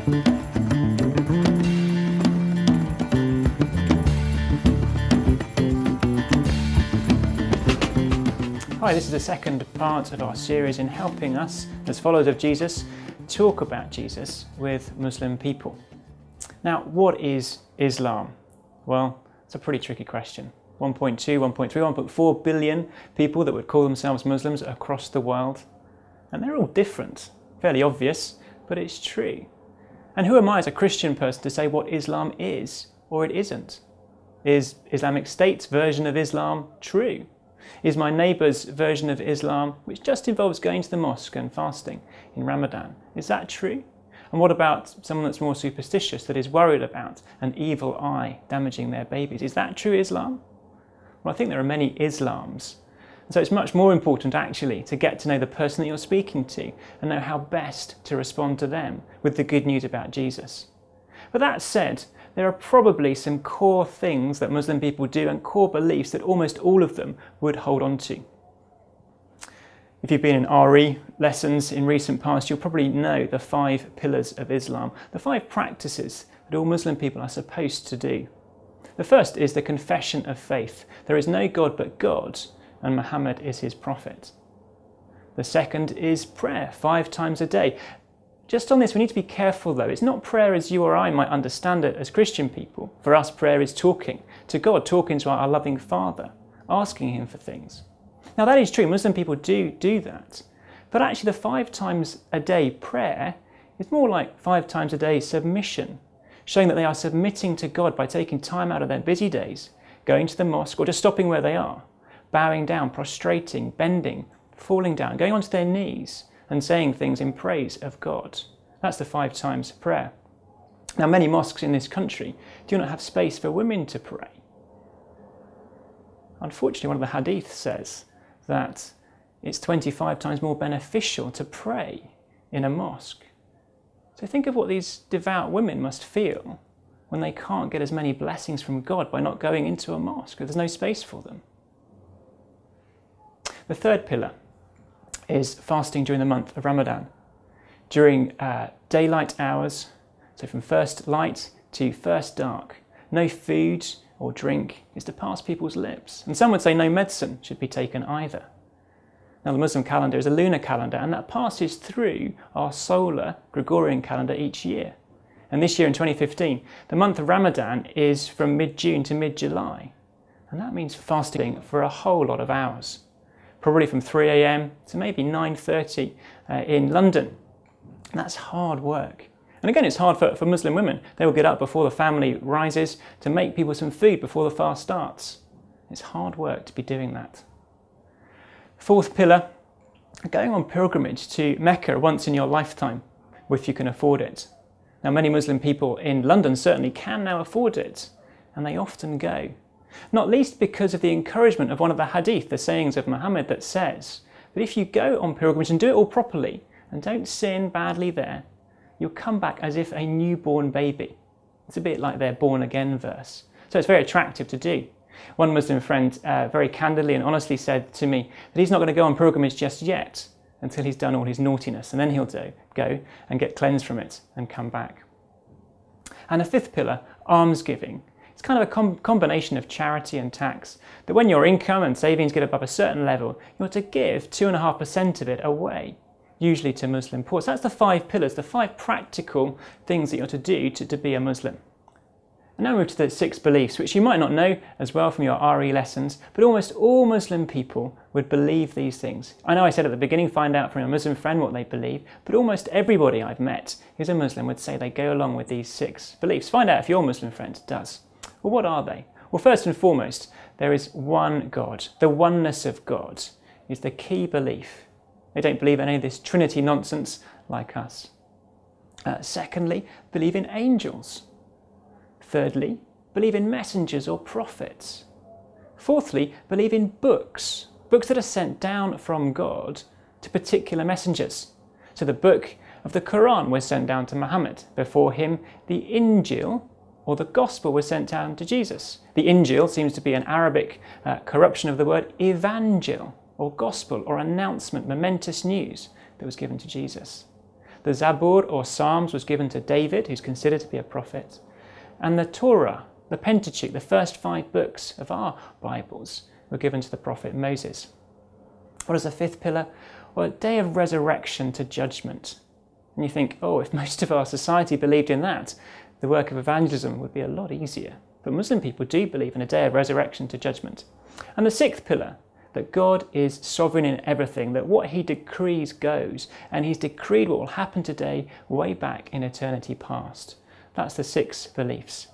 Hi, this is the second part of our series in helping us, as followers of Jesus, talk about Jesus with Muslim people. Now, what is Islam? Well, it's a pretty tricky question. 1.2, 1.3, 1.4 billion people that would call themselves Muslims across the world. And they're all different. Fairly obvious, but it's true. And who am I as a Christian person to say what Islam is or it isn't? Is Islamic State's version of Islam true? Is my neighbour's version of Islam, which just involves going to the mosque and fasting in Ramadan, is that true? And what about someone that's more superstitious, that is worried about an evil eye damaging their babies? Is that true Islam? Well, I think there are many Islams. And so it's much more important actually to get to know the person that you're speaking to and know how best to respond to them with the good news about Jesus. But that said, there are probably some core things that Muslim people do and core beliefs that almost all of them would hold on to. If you've been in RE lessons in recent past, you'll probably know the 5 pillars of Islam, the 5 practices that all Muslim people are supposed to do. The first is the confession of faith. There is no God but God, and Muhammad is his prophet. The second is prayer, 5 times a day. Just on this, we need to be careful though. It's not prayer as you or I might understand it as Christian people. For us, prayer is talking to God, talking to our loving Father, asking him for things. Now that is true, Muslim people do that. But actually the 5 times a day prayer is more like 5 times a day submission, showing that they are submitting to God by taking time out of their busy days, going to the mosque or just stopping where they are, bowing down, prostrating, bending, falling down, going onto their knees, and saying things in praise of God. That's the 5 times prayer. Now, many mosques in this country do not have space for women to pray. Unfortunately, one of the hadith says that it's 25 times more beneficial to pray in a mosque. So think of what these devout women must feel when they can't get as many blessings from God by not going into a mosque, because there's no space for them. The third pillar is fasting during the month of Ramadan. During daylight hours, so from first light to first dark, no food or drink is to pass people's lips. And some would say no medicine should be taken either. Now the Muslim calendar is a lunar calendar, and that passes through our solar Gregorian calendar each year. And this year in 2015, the month of Ramadan is from mid-June to mid-July. And that means fasting for a whole lot of hours. Probably from 3 a.m. to maybe 9:30 in London. And that's hard work. And again, it's hard for Muslim women. They will get up before the family rises to make people some food before the fast starts. It's hard work to be doing that. Fourth pillar, going on pilgrimage to Mecca once in your lifetime, if you can afford it. Now, many Muslim people in London certainly can now afford it, and they often go. Not least because of the encouragement of one of the hadith, the sayings of Muhammad, that says that if you go on pilgrimage and do it all properly and don't sin badly there, you'll come back as if a newborn baby. It's a bit like their born again verse. So it's very attractive to do. One Muslim friend very candidly and honestly said to me that he's not going to go on pilgrimage just yet until he's done all his naughtiness, and then he'll go and get cleansed from it and come back. And a fifth pillar, almsgiving. It's kind of a combination of charity and tax, that when your income and savings get above a certain level, you ought to give 2.5% of it away, usually to Muslim poor. So that's the 5 pillars, the 5 practical things that you ought to do to be a Muslim. And now we move to the 6 beliefs, which you might not know as well from your RE lessons, but almost all Muslim people would believe these things. I know I said at the beginning, find out from your Muslim friend what they believe, but almost everybody I've met who's a Muslim would say they go along with these 6 beliefs. Find out if your Muslim friend does. Well, what are they? Well, first and foremost, there is one God. The oneness of God is the key belief. They don't believe any of this Trinity nonsense like us. Secondly, believe in angels. Thirdly, believe in messengers or prophets. Fourthly, believe in books that are sent down from God to particular messengers. So the book of the Quran was sent down to Muhammad. Before him, the Injil, or the Gospel, was sent down to Jesus. The Injil seems to be an Arabic corruption of the word Evangel, or Gospel, or announcement, momentous news that was given to Jesus. The Zabur or Psalms was given to David, who's considered to be a prophet. And the Torah, the Pentateuch, the first 5 books of our Bibles, were given to the prophet Moses. What is the 5th pillar? Well, a day of resurrection to judgment. And you think, oh, if most of our society believed in that, the work of evangelism would be a lot easier. But Muslim people do believe in a day of resurrection to judgment. And the 6th pillar, that God is sovereign in everything, that what he decrees goes, and he's decreed what will happen today way back in eternity past. That's the 6 beliefs.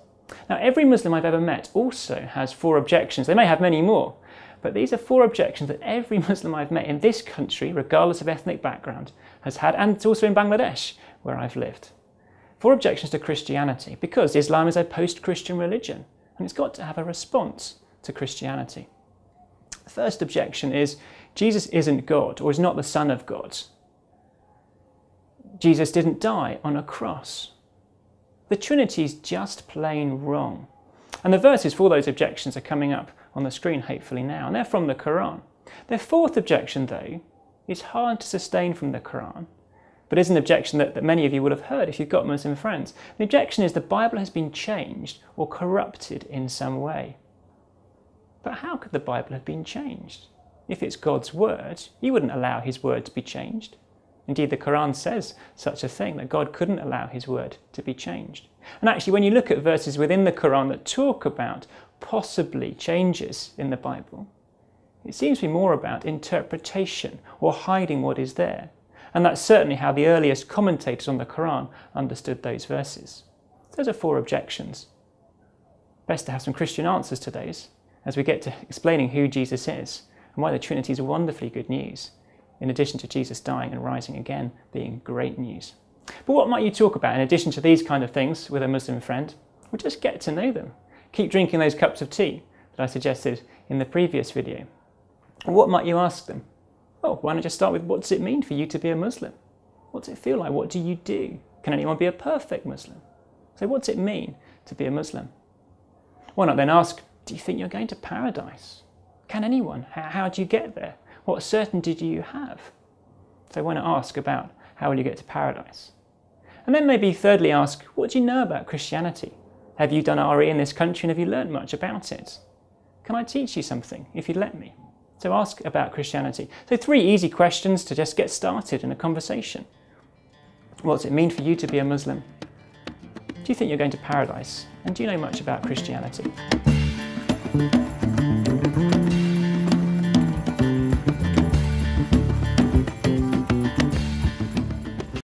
Now, every Muslim I've ever met also has 4 objections. They may have many more, but these are 4 objections that every Muslim I've met in this country, regardless of ethnic background, has had, and it's also in Bangladesh, where I've lived. 4 objections to Christianity, because Islam is a post-Christian religion, and it's got to have a response to Christianity. The first objection is Jesus isn't God, or is not the Son of God. Jesus didn't die on a cross. The Trinity is just plain wrong. And the verses for those objections are coming up on the screen hopefully now, and they're from the Quran. Their 4th objection, though, is hard to sustain from the Quran, but is an objection that many of you will have heard if you've got Muslim friends. The objection is the Bible has been changed or corrupted in some way. But how could the Bible have been changed? If it's God's word, he wouldn't allow his word to be changed. Indeed, the Quran says such a thing, that God couldn't allow his word to be changed. And actually, when you look at verses within the Quran that talk about possibly changes in the Bible, it seems to be more about interpretation or hiding what is there. And that's certainly how the earliest commentators on the Quran understood those verses. Those are 4 objections. Best to have some Christian answers to those as we get to explaining who Jesus is and why the Trinity is wonderfully good news, in addition to Jesus dying and rising again being great news. But what might you talk about in addition to these kind of things with a Muslim friend? Well, just get to know them. Keep drinking those cups of tea that I suggested in the previous video. What might you ask them? Well, why not just start with, what does it mean for you to be a Muslim? What does it feel like? What do you do? Can anyone be a perfect Muslim? So what does it mean to be a Muslim? Why not then ask, do you think you're going to paradise? Can anyone? How do you get there? What certainty do you have? So why not ask about how will you get to paradise? And then maybe thirdly ask, what do you know about Christianity? Have you done RE in this country and have you learned much about it? Can I teach you something if you'd let me? So ask about Christianity. So 3 easy questions to just get started in a conversation. What does it mean for you to be a Muslim? Do you think you're going to paradise? And do you know much about Christianity?